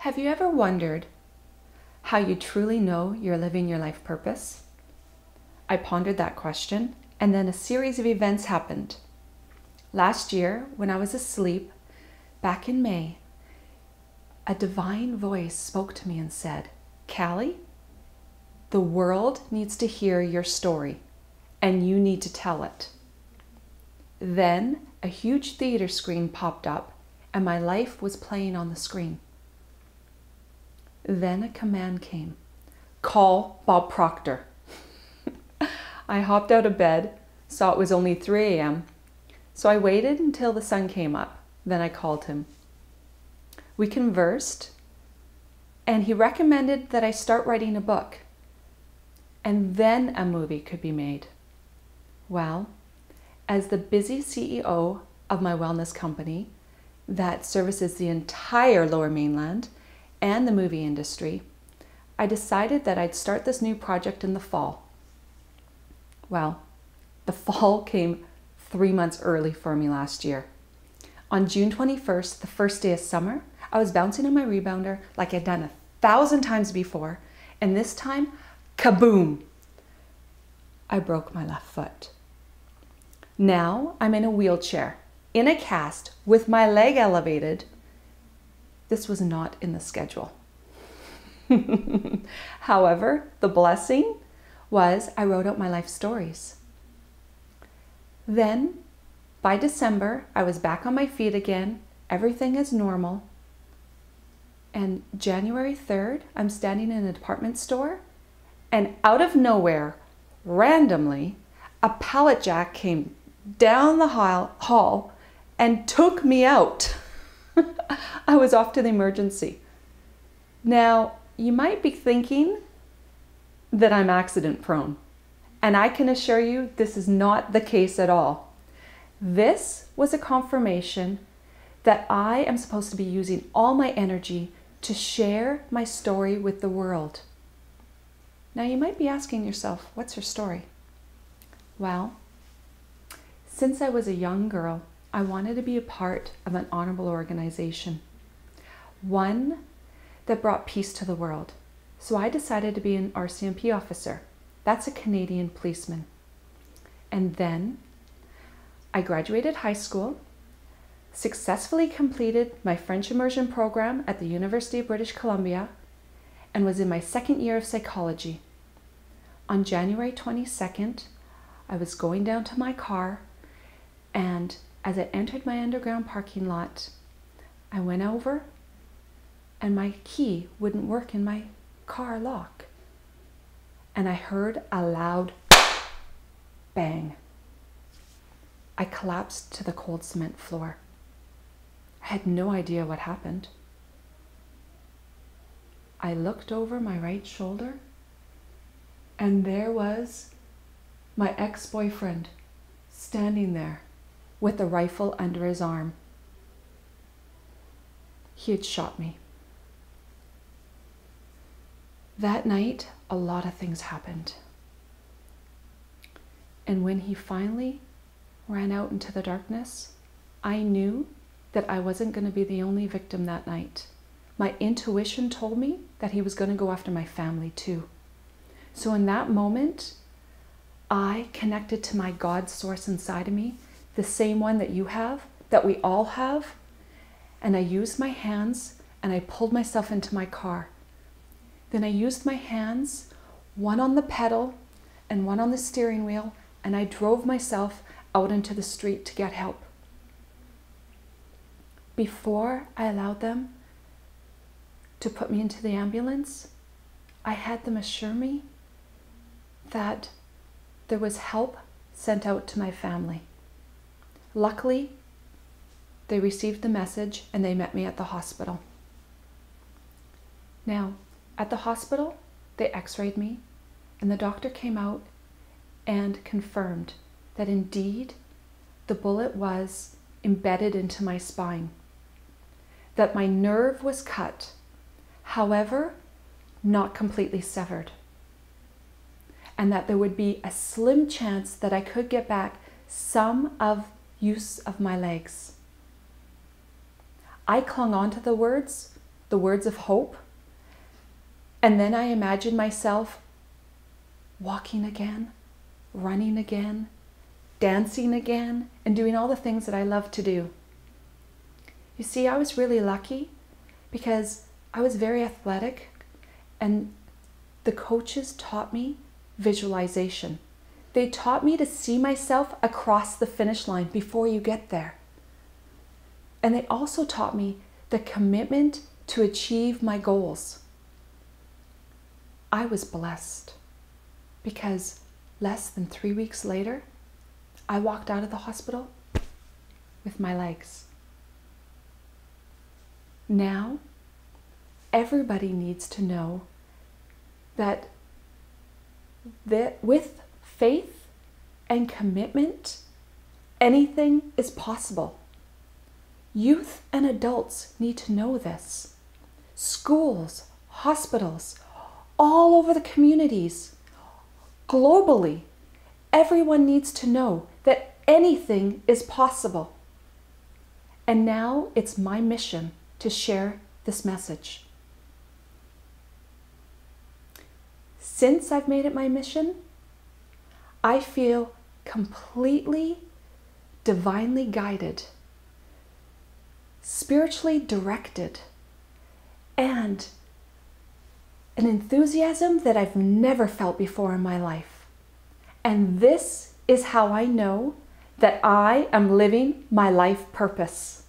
Have you ever wondered how you truly know you're living your life purpose? I pondered that question, and then a series of events happened. Last year, when I was asleep, back in May, a divine voice spoke to me and said, "Callie, the world needs to hear your story, and you need to tell it." Then a huge theater screen popped up, and my life was playing on the screen. Then a command came, "Call Bob Proctor." I hopped out of bed, saw it was only 3 a.m., so I waited until the sun came up. Then I called him. We conversed, and he recommended that I start writing a book, and then a movie could be made. Well, as the busy CEO of my wellness company that services the entire Lower Mainland and the movie industry, I decided that I'd start this new project in the fall. Well, the fall came 3 months early for me last year. On June 21st, the first day of summer, I was bouncing on my rebounder like I'd done 1,000 times before, and this time, kaboom! I broke my left foot. Now I'm in a wheelchair, in a cast, with my leg elevated. This was not in the schedule. However, the blessing was I wrote out my life stories. Then, by December, I was back on my feet again. Everything is normal. And January 3rd, I'm standing in a department store, and out of nowhere, randomly, a pallet jack came down the hall and took me out. I was off to the emergency. Now, you might be thinking that I'm accident prone, and I can assure you this is not the case at all. This was a confirmation that I am supposed to be using all my energy to share my story with the world. Now, you might be asking yourself, what's your story? Well, since I was a young girl, I wanted to be a part of an honorable organization, one that brought peace to the world. So I decided to be an RCMP officer. That's a Canadian policeman. And then I graduated high school, successfully completed my French immersion program at the University of British Columbia, and was in my second year of psychology. On January 22nd, I was going down to my car, and as I entered my underground parking lot, I went over and my key wouldn't work in my car lock. And I heard a loud bang. I collapsed to the cold cement floor. I had no idea what happened. I looked over my right shoulder, and there was my ex-boyfriend standing there with a rifle under his arm. He had shot me. That night, a lot of things happened. And when he finally ran out into the darkness, I knew that I wasn't going to be the only victim that night. My intuition told me that he was going to go after my family too. So in that moment, I connected to my God source inside of me, the same one that you have, that we all have, and I used my hands and I pulled myself into my car. Then I used my hands, one on the pedal and one on the steering wheel, and I drove myself out into the street to get help. Before I allowed them to put me into the ambulance, I had them assure me that there was help sent out to my family. Luckily, they received the message and they met me at the hospital. Now, at the hospital, they x-rayed me, and the doctor came out and confirmed that indeed the bullet was embedded into my spine, that my nerve was cut, however, not completely severed, and that there would be a slim chance that I could get back some of use of my legs. I clung on to the words the words of hope. And then I imagine myself walking again, running again, dancing again, and doing all the things that I love to do. You see, I was really lucky because I was very athletic, and the coaches taught me visualization. They taught me to see myself across the finish line before you get there. And they also taught me the commitment to achieve my goals. I was blessed because less than 3 weeks later, I walked out of the hospital with my legs. Now, everybody needs to know that with faith and commitment, anything is possible. Youth and adults need to know this. Schools, hospitals, all over the communities, globally, everyone needs to know that anything is possible. And now it's my mission to share this message. Since I've made it my mission, I feel completely divinely guided, spiritually directed, and an enthusiasm that I've never felt before in my life. And this is how I know that I am living my life purpose.